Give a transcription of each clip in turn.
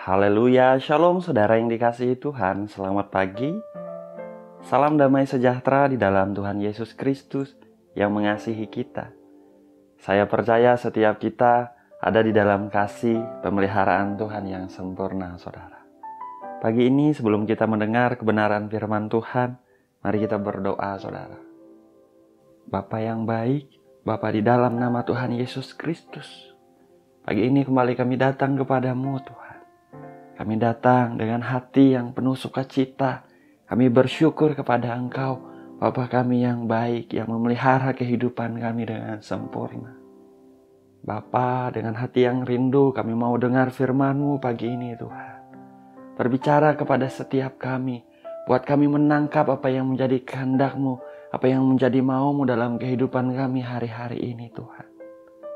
Haleluya, shalom saudara yang dikasihi Tuhan, selamat pagi. Salam damai sejahtera di dalam Tuhan Yesus Kristus yang mengasihi kita. Saya percaya setiap kita ada di dalam kasih pemeliharaan Tuhan yang sempurna, saudara. Pagi ini sebelum kita mendengar kebenaran firman Tuhan, mari kita berdoa, saudara. Bapa yang baik, Bapa di dalam nama Tuhan Yesus Kristus, pagi ini kembali kami datang kepadamu, Tuhan. Kami datang dengan hati yang penuh sukacita. Kami bersyukur kepada Engkau, Bapa kami yang baik, yang memelihara kehidupan kami dengan sempurna. Bapa, dengan hati yang rindu kami mau dengar firman-Mu pagi ini, Tuhan. Berbicara kepada setiap kami, buat kami menangkap apa yang menjadi kehendak-Mu, apa yang menjadi mau-Mu dalam kehidupan kami hari-hari ini, Tuhan.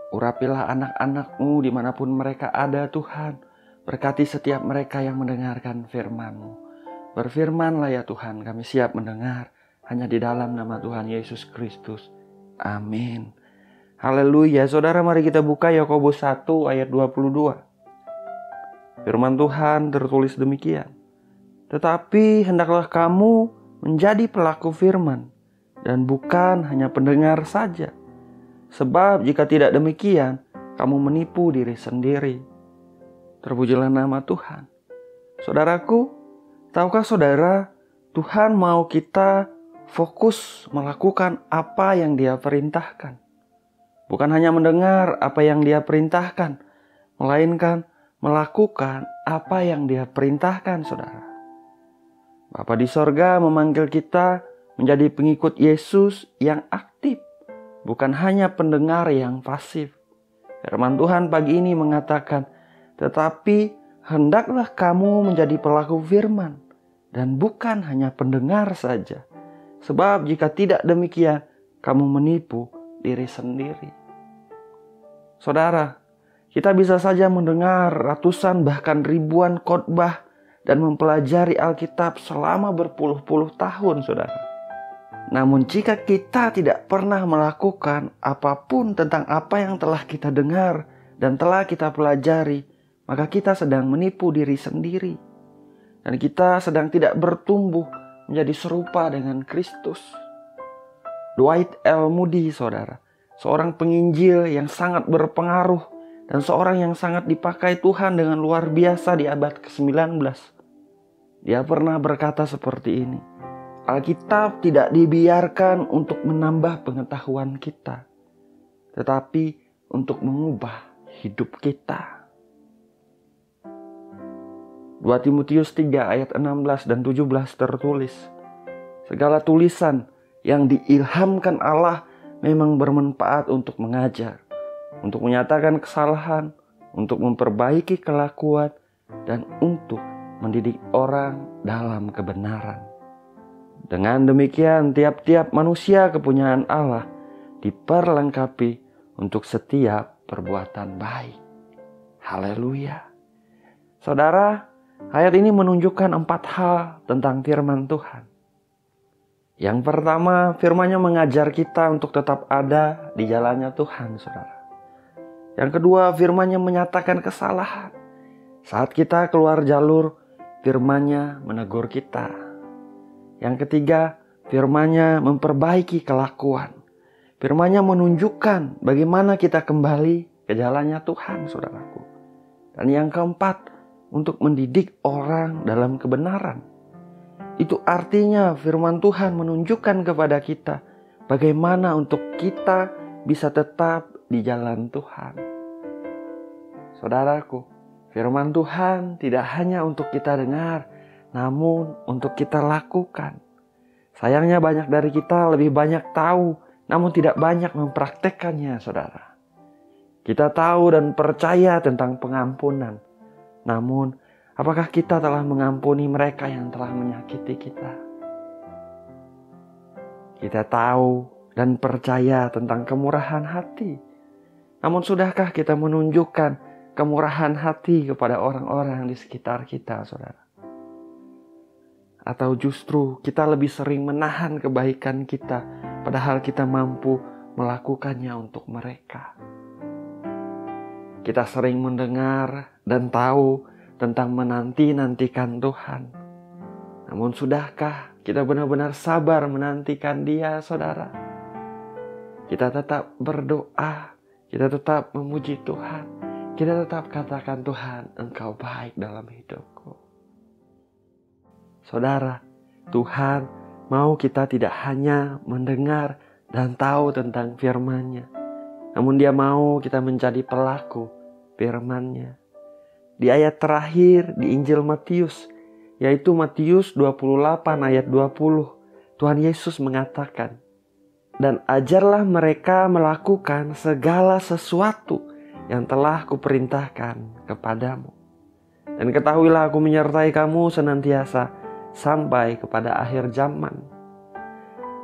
Urapilah anak-anak-Mu dimanapun mereka ada, Tuhan. Berkati setiap mereka yang mendengarkan firman-Mu. Berfirmanlah ya Tuhan, kami siap mendengar hanya di dalam nama Tuhan Yesus Kristus. Amin. Haleluya. Saudara, mari kita buka Yakobus 1 ayat 22. Firman Tuhan tertulis demikian. Tetapi hendaklah kamu menjadi pelaku firman dan bukan hanya pendengar saja. Sebab jika tidak demikian, kamu menipu diri sendiri. Terpujilah nama Tuhan. Saudaraku, tahukah saudara, Tuhan mau kita fokus melakukan apa yang Dia perintahkan. Bukan hanya mendengar apa yang Dia perintahkan, melainkan melakukan apa yang Dia perintahkan, saudara. Bapa di sorga memanggil kita menjadi pengikut Yesus yang aktif, bukan hanya pendengar yang pasif. Firman Tuhan pagi ini mengatakan, tetapi hendaklah kamu menjadi pelaku firman dan bukan hanya pendengar saja. Sebab jika tidak demikian, kamu menipu diri sendiri. Saudara, kita bisa saja mendengar ratusan bahkan ribuan khotbah dan mempelajari Alkitab selama berpuluh-puluh tahun, saudara. Namun jika kita tidak pernah melakukan apapun tentang apa yang telah kita dengar dan telah kita pelajari, maka kita sedang menipu diri sendiri. Dan kita sedang tidak bertumbuh menjadi serupa dengan Kristus. Dwight L. Moody, saudara, seorang penginjil yang sangat berpengaruh dan seorang yang sangat dipakai Tuhan dengan luar biasa di abad ke-19. Dia pernah berkata seperti ini, Alkitab tidak dibiarkan untuk menambah pengetahuan kita, tetapi untuk mengubah hidup kita. 2 Timotius 3 ayat 16 dan 17 tertulis, segala tulisan yang diilhamkan Allah memang bermanfaat untuk mengajar, untuk menyatakan kesalahan, untuk memperbaiki kelakuan, dan untuk mendidik orang dalam kebenaran. Dengan demikian tiap-tiap manusia kepunyaan Allah diperlengkapi untuk setiap perbuatan baik. Haleluya. Saudara, ayat ini menunjukkan 4 hal tentang firman Tuhan. Yang pertama, firman-Nya mengajar kita untuk tetap ada di jalannya Tuhan, saudara. Yang kedua, firman-Nya menyatakan kesalahan. Saat kita keluar jalur, firman-Nya menegur kita. Yang ketiga, firman-Nya memperbaiki kelakuan. Firman-Nya menunjukkan bagaimana kita kembali ke jalannya Tuhan, saudaraku. Dan yang keempat, untuk mendidik orang dalam kebenaran. Itu artinya firman Tuhan menunjukkan kepada kita bagaimana untuk kita bisa tetap di jalan Tuhan. Saudaraku, firman Tuhan tidak hanya untuk kita dengar, namun untuk kita lakukan. Sayangnya banyak dari kita lebih banyak tahu, namun tidak banyak mempraktekkannya, saudara. Kita tahu dan percaya tentang pengampunan. Namun, apakah kita telah mengampuni mereka yang telah menyakiti kita? Kita tahu dan percaya tentang kemurahan hati. Namun, sudahkah kita menunjukkan kemurahan hati kepada orang-orang di sekitar kita, saudara? Atau justru kita lebih sering menahan kebaikan kita, padahal kita mampu melakukannya untuk mereka? Kita sering mendengar dan tahu tentang menanti-nantikan Tuhan. Namun sudahkah kita benar-benar sabar menantikan Dia, saudara? Kita tetap berdoa, kita tetap memuji Tuhan, kita tetap katakan, Tuhan, Engkau baik dalam hidupku. Saudara, Tuhan mau kita tidak hanya mendengar dan tahu tentang firman-Nya, namun Dia mau kita menjadi pelaku firman-Nya. Di ayat terakhir di Injil Matius, yaitu Matius 28 ayat 20, Tuhan Yesus mengatakan, "Dan ajarlah mereka melakukan segala sesuatu yang telah kuperintahkan kepadamu. Dan ketahuilah aku menyertai kamu senantiasa sampai kepada akhir zaman."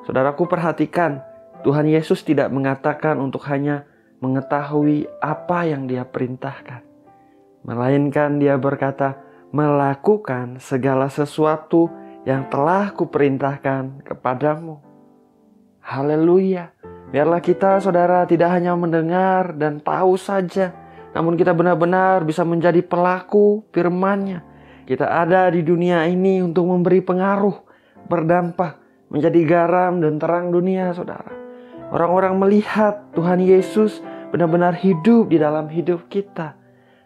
Saudaraku, perhatikan, Tuhan Yesus tidak mengatakan untuk hanya mengetahui apa yang Dia perintahkan, melainkan Dia berkata, melakukan segala sesuatu yang telah kuperintahkan kepadamu. Haleluya. Biarlah kita, saudara, tidak hanya mendengar dan tahu saja, namun kita benar-benar bisa menjadi pelaku firman-Nya. Kita ada di dunia ini untuk memberi pengaruh, berdampak, menjadi garam dan terang dunia, saudara. Orang-orang melihat Tuhan Yesus benar-benar hidup di dalam hidup kita.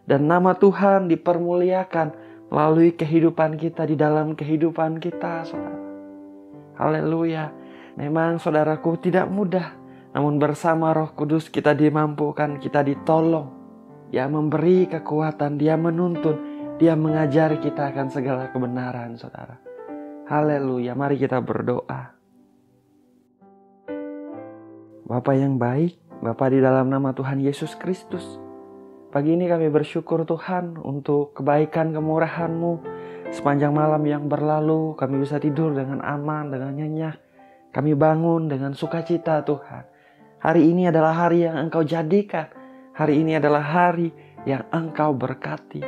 Dan nama Tuhan dipermuliakan melalui kehidupan kita, di dalam kehidupan kita, saudara. Haleluya. Memang, saudaraku, tidak mudah. Namun bersama Roh Kudus kita dimampukan, kita ditolong. Dia memberi kekuatan, Dia menuntun, Dia mengajari kita akan segala kebenaran, saudara. Haleluya. Mari kita berdoa. Bapa yang baik, Bapa di dalam nama Tuhan Yesus Kristus, pagi ini kami bersyukur Tuhan untuk kebaikan kemurahan-Mu. Sepanjang malam yang berlalu kami bisa tidur dengan aman, dengan nyenyak. Kami bangun dengan sukacita Tuhan. Hari ini adalah hari yang Engkau jadikan. Hari ini adalah hari yang Engkau berkati.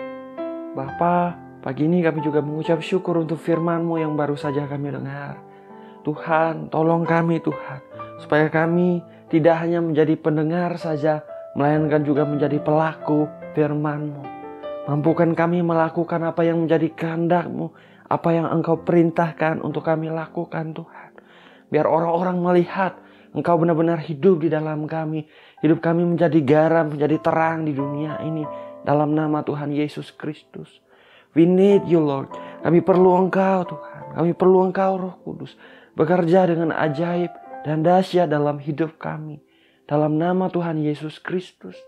Bapa, pagi ini kami juga mengucap syukur untuk firman-Mu yang baru saja kami dengar. Tuhan, tolong kami Tuhan, supaya kami tidak hanya menjadi pendengar saja, melainkan juga menjadi pelaku firman-Mu. Mampukan kami melakukan apa yang menjadi kehendak-Mu, apa yang Engkau perintahkan untuk kami lakukan Tuhan. Biar orang-orang melihat Engkau benar-benar hidup di dalam kami. Hidup kami menjadi garam, menjadi terang di dunia ini. Dalam nama Tuhan Yesus Kristus. We need you, Lord. Kami perlu Engkau, Tuhan. Kami perlu Engkau, Roh Kudus. Bekerja dengan ajaib dan dahsyat dalam hidup kami. Dalam nama Tuhan Yesus Kristus.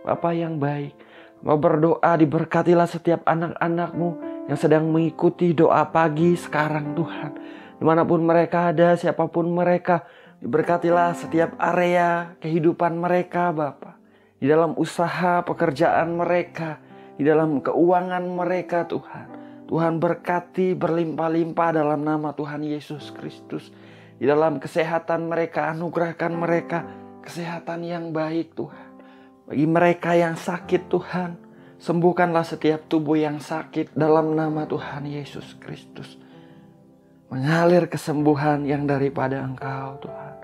Bapa yang baik, mau berdoa, diberkatilah setiap anak-anak-Mu yang sedang mengikuti doa pagi sekarang Tuhan. Dimanapun mereka ada, siapapun mereka, diberkatilah setiap area kehidupan mereka Bapa. Di dalam usaha pekerjaan mereka, di dalam keuangan mereka Tuhan. Tuhan berkati berlimpah-limpah dalam nama Tuhan Yesus Kristus. Di dalam kesehatan mereka, anugerahkan mereka kesehatan yang baik Tuhan. Bagi mereka yang sakit Tuhan, sembuhkanlah setiap tubuh yang sakit dalam nama Tuhan Yesus Kristus. Mengalir kesembuhan yang daripada Engkau Tuhan.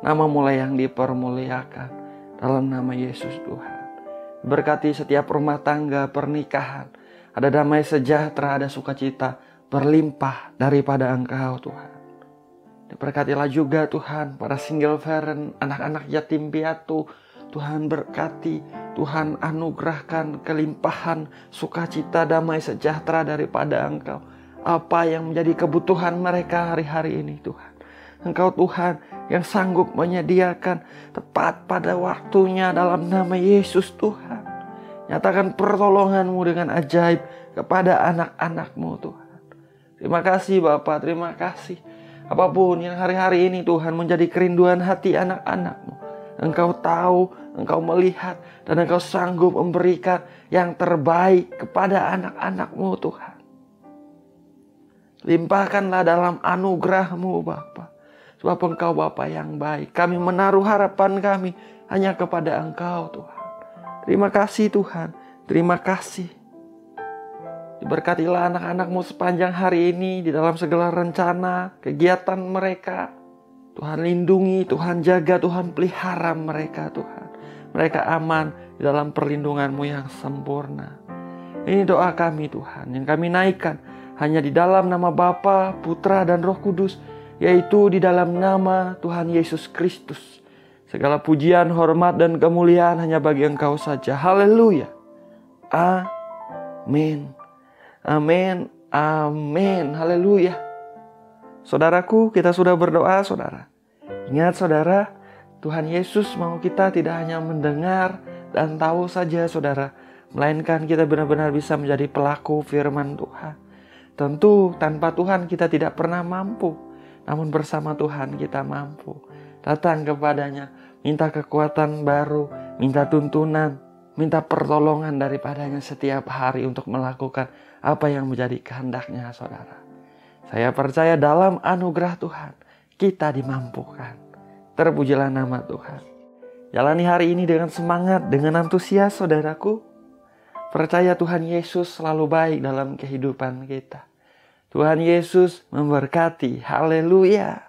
Nama-Mu yang dipermuliakan dalam nama Yesus Tuhan. Berkati setiap rumah tangga, pernikahan. Ada damai sejahtera, ada sukacita berlimpah daripada Engkau Tuhan. Diberkatilah juga Tuhan pada single parent, anak-anak yatim piatu. Tuhan berkati, Tuhan anugerahkan kelimpahan, sukacita, damai sejahtera daripada Engkau. Apa yang menjadi kebutuhan mereka hari-hari ini Tuhan. Engkau Tuhan yang sanggup menyediakan tepat pada waktunya dalam nama Yesus Tuhan. Nyatakan pertolongan-Mu dengan ajaib kepada anak-anak-Mu Tuhan. Terima kasih Bapa, terima kasih. Apapun yang hari-hari ini Tuhan menjadi kerinduan hati anak-anak-Mu. Engkau tahu, Engkau melihat, dan Engkau sanggup memberikan yang terbaik kepada anak-anak-Mu Tuhan. Limpahkanlah dalam anugerah-Mu Bapa. Sebab Engkau Bapa yang baik. Kami menaruh harapan kami hanya kepada Engkau Tuhan. Terima kasih Tuhan. Terima kasih. Diberkatilah anak-anak-Mu sepanjang hari ini di dalam segala rencana, kegiatan mereka. Tuhan lindungi, Tuhan jaga, Tuhan pelihara mereka Tuhan. Mereka aman di dalam perlindungan-Mu yang sempurna. Ini doa kami Tuhan, yang kami naikkan hanya di dalam nama Bapa, Putra, dan Roh Kudus, yaitu di dalam nama Tuhan Yesus Kristus. Segala pujian, hormat, dan kemuliaan hanya bagi Engkau saja. Haleluya. Amin. Amin. Amin. Haleluya. Saudaraku, kita sudah berdoa, saudara. Ingat, saudara, Tuhan Yesus mau kita tidak hanya mendengar dan tahu saja, saudara, melainkan kita benar-benar bisa menjadi pelaku firman Tuhan. Tentu tanpa Tuhan kita tidak pernah mampu, namun bersama Tuhan kita mampu. Datang kepadanya, minta kekuatan baru, minta tuntunan, minta pertolongan daripadanya setiap hari untuk melakukan apa yang menjadi kehendaknya, saudara. Saya percaya dalam anugerah Tuhan, kita dimampukan. Terpujilah nama Tuhan. Jalani hari ini dengan semangat, dengan antusias, saudaraku. Percaya Tuhan Yesus selalu baik dalam kehidupan kita. Tuhan Yesus memberkati. Haleluya.